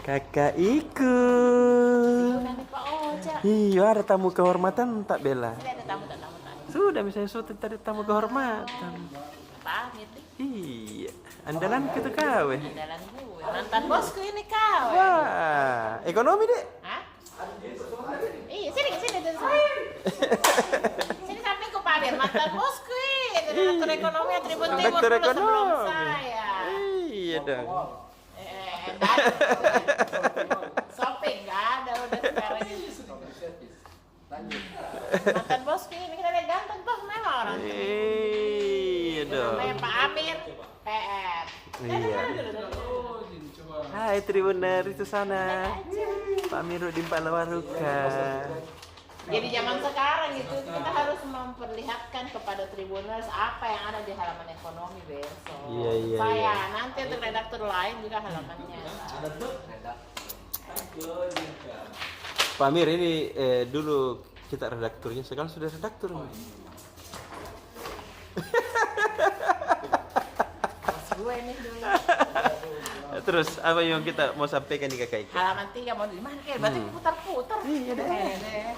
Kakak ikut. Nenek Pak Oja. Iya, ada tamu kehormatan tak Bella? Ini ada tamu tak tamu tak. Sudah misalnya suatu tadi tamu kehormatan. Pamit nih. Iya, andalan kita kawe. Andalan gue. Mantan bosku ini kau. Wah, ekonomi deh. Hah? Iya, sini sini sini. Sini sampingku Pak Amir, mantan bosku ini. Direktur ekonomi Tribun Timur Direktur dulu sebelum ekonomi. saya. Iya dong. Enggak. Shopping enggak ada udah sekarang ini. Mantan bosku ini kan ada ganteng tuh memang orang. Iya dong. Namanya Pak Amir PR. Iya. Hai Tribuners itu sana. Pak Amiruddin Palawaruka. Jadi zaman sekarang itu kita harus memperlihatkan kepada Tribuners apa yang ada di halaman ekonomi besok. Iya. Saya nanti untuk redaktur lain juga halamannya. Pak Amir ini dulu kita redakturnya, sekarang sudah redaktur. Gue nih dulu. Terus apa yang kita mau sampaikan nih kakak Ika? Halaman 3 mau di mana? Berarti putar-putar. Iya deh.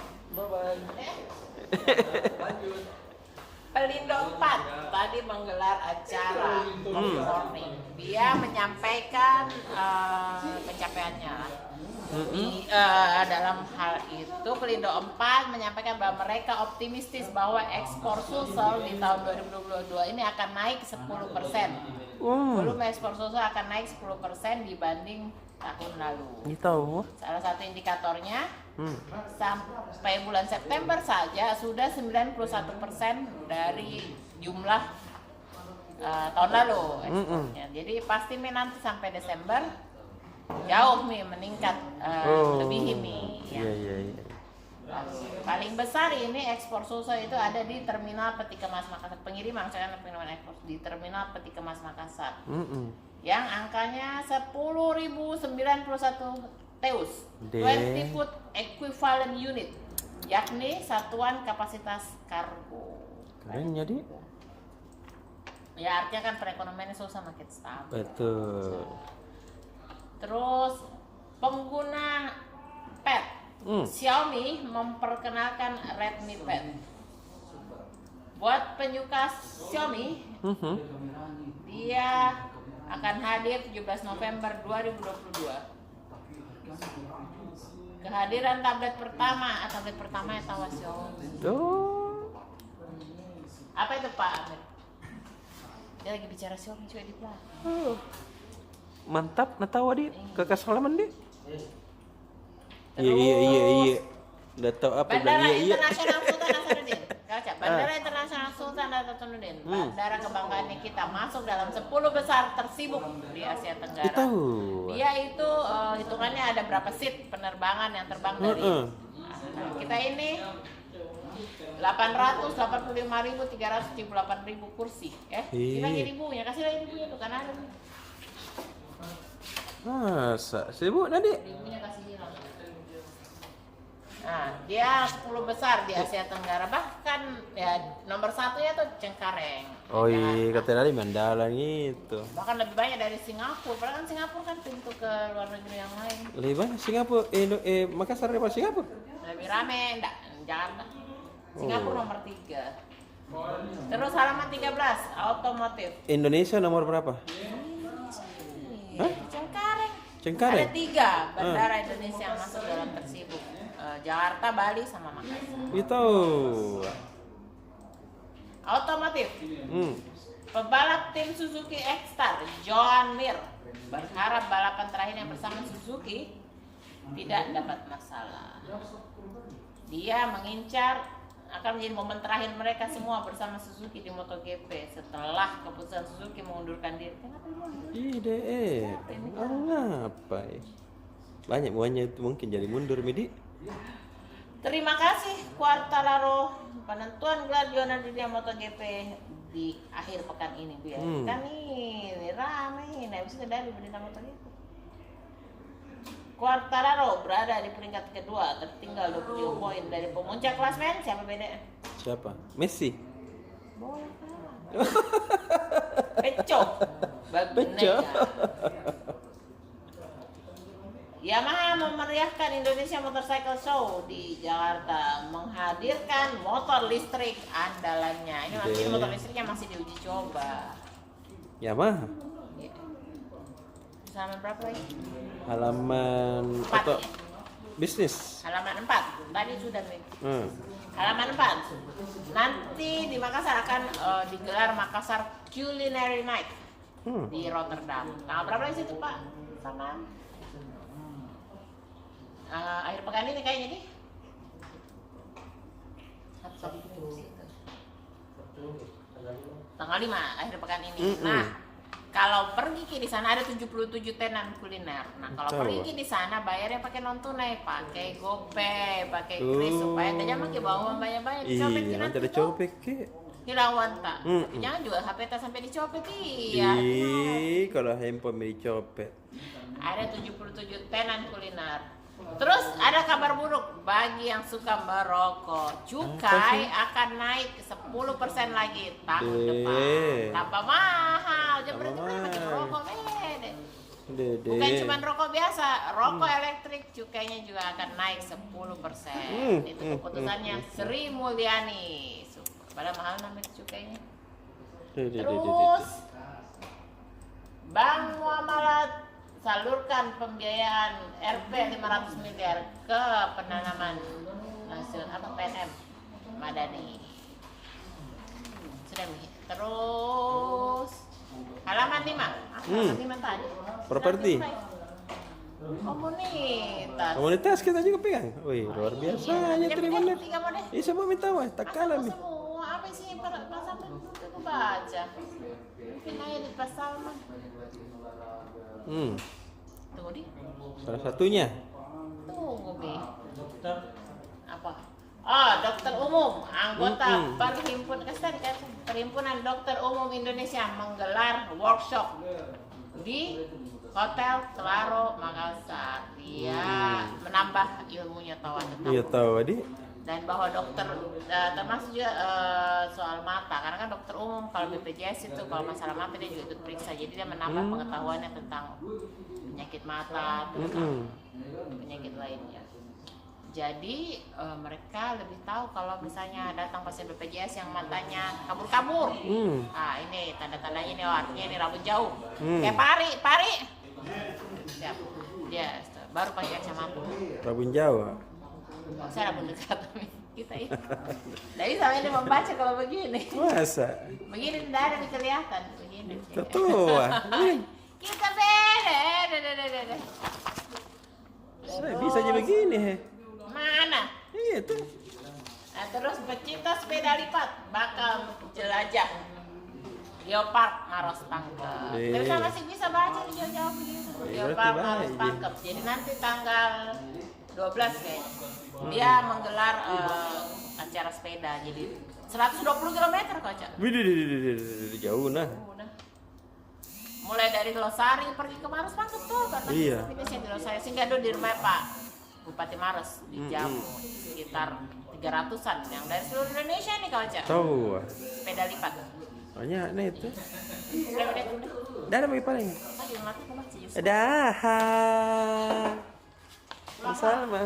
Pelindo 4 tadi menggelar acara morning. Dia menyampaikan pencapaiannya. Dalam hal itu Pelindo 4 menyampaikan bahwa mereka optimistis bahwa ekspor susul di tahun 2022 ini akan naik 10%. Volume ekspor susul akan naik 10% dibanding tahun lalu. Ini tahu. Salah satu indikatornya sampai bulan September saja sudah 91% dari jumlah tahun lalu ekspornya. Jadi pasti nanti sampai Desember jauh meningkat lebih ya. Iya. Paling besar ini ekspor susu itu ada di terminal Peti Kemas Makassar, pengiriman ekspor di terminal Peti Kemas Makassar. Yang angkanya 10.091 TEUs, 20 food equivalent unit, yakni satuan kapasitas kargo. Keren jadi. Ya artinya kan perekonomiannya susah makin stabil. Betul. Terus pengguna pet, Xiaomi memperkenalkan Redmi Pet. Buat penyuka Xiaomi, dia akan hadir 17 November 2022. Kehadiran tablet pertama yang tahu Xiaomi. Apa itu Pak Amir? Dia lagi bicara Xiaomi juga di belakang. Mantap, tahu di kakak Salaman di. Terus, Iya. Udah tahu apa Bandara iya. Internasional Sultan Hasanuddin. Bandara Internasional Sultan Hasanuddin. Bandara kebanggaannya kita masuk dalam 10 besar tersibuk di Asia Tenggara. Itu. Dia itu hitungannya ada berapa seat penerbangan yang terbang dari kita ini 885.378 kursi. Kita ribunya, kasih lagi ribunya tuh kan ada. Masa sibuk tadi? Ribunya kasih hilang. Nah, dia 10 besar di Asia Tenggara, bahkan ya nomor 1-nya tuh Cengkareng. Oh iya, kata tadi Mandala gitu. Bahkan lebih banyak dari Singapura, padahal kan Singapura kan pintu ke luar negeri yang lain. Lebih banyak Singapura, Makassar daripada Singapura? Lebih rame, enggak, Jakarta. Singapura nomor 3. Terus halaman 13, otomotif. Indonesia nomor berapa? Ada Cengkareng? 3 bandara Indonesia yang masuk dalam tersibuk. Jakarta, Bali, sama Makassar. Itu. Otomotif. Pebalap tim Suzuki X-Star, Joan Mir, berharap balapan terakhirnya bersama Suzuki tidak dapat masalah. Dia mengincar akan menjadi momen terakhir mereka semua bersama Suzuki di MotoGP setelah keputusan Suzuki mengundurkan diri. Kenapa dia mundur? Ide. Apa ya? Banyak buahnya itu mungkin jadi mundur Midi. Terima kasih Quartararo, penentuan gelar juara dunia MotoGP di akhir pekan ini kan ini rame ini habis itu dari berita MotoGP. Quartararo berada di peringkat kedua, tertinggal 20 poin dari pemuncak klasemen. Siapa beda? Siapa? Messi. Bola Peco. Peco. mengadakan Indonesia Motorcycle Show di Jakarta, menghadirkan motor listrik andalannya. Ini masih motor listriknya masih diuji coba. Yamaha. Halaman berapa lagi? Halaman 4 atau ya? bisnis. Halaman 4. Tadi sudah nih. Halaman 4. Nanti di Makassar akan digelar Makassar Culinary Night di Rotterdam. Tanggal berapa di situ, Pak? Sama akhir pekan ini kayaknya nih. Tanggal 5 akhir pekan ini. Nah, kalau pergi ke di sana ada 77 tenan kuliner. Nah, kalau pergi di sana bayarnya pakai non tunai, pakai GoPay, pakai kris supaya tidak pakai bawa banyak-banyak dicopet Iya, nanti ada copet ke. hilawan tak. Jangan juga HP tak sampai dicopet iya. Kalau handphone mau dicopet. Ada 77 tenan kuliner. Terus ada kabar buruk bagi yang suka merokok. Cukai akan naik 10% lagi tahun depan. Tanpa mahal, jangan berarti makin merokok Bukan cuma rokok biasa, rokok elektrik cukainya juga akan naik 10%. Itu keputusannya Sri Mulyani. Padahal mahal namanya cukainya. Terus Bank Muamalat salurkan pembiayaan Rp 500 miliar ke penanaman hasil apa PNM Madani. Sudah nih. Terus halaman 5. Halaman 5 tadi. Properti. Komunitas kita juga pegang. Wih, luar biasa ya terima kasih. Ini semua minta wah, tak kalah nih. Semua apa sih pasal aku baca. Mungkin aja di pasal mah. Tunggu di. Salah satunya. Tunggu Bi. Apa? Dokter umum, anggota Perhimpunan Dokter Umum Indonesia menggelar workshop di Hotel Claro Makassar. Dia menambah ilmunya tahu tentang. Iya tahu Adi. Dan bahwa dokter termasuk juga soal mata, karena kan dokter umum kalau BPJS itu kalau masalah mata dia juga ikut periksa, jadi dia menambah pengetahuannya tentang penyakit mata, tentang penyakit lainnya. Jadi mereka lebih tahu kalau misalnya datang pasien BPJS yang matanya kabur-kabur. Ini tanda-tandanya ini artinya ini rambut jauh. Kayak pari. Siap. Dia baru pakai kacamata. Rambut jauh. Saya rambut dekat kita ini. Jadi sama ini membaca kalau begini. Masa? Begini tidak ada kelihatan begini. Ketua. Kita beda. Saya bisa aja begini he. Mana? Itu. Nah, terus pecinta sepeda lipat bakal jelajah Geopark Maros Pangkep. Terus masih bisa baca di jauh-jauh begitu. Geopark Maros Pangkep. Jadi nanti tanggal 12 kayaknya dia menggelar acara sepeda. Jadi 120 km kaca. Widih, jauh nah. Mulai dari Losari pergi ke Maros Pangkep tuh karena finishnya di Losari. Sehingga di rumah Pak Bupati Maros di Jamu sekitar 300-an yang dari seluruh Indonesia nih kaca. Tahu. Sepeda lipat. Banyak nih itu. Udah. Dah bagi paling. Tadi mati aku baca Yusuf. Dah. Sama.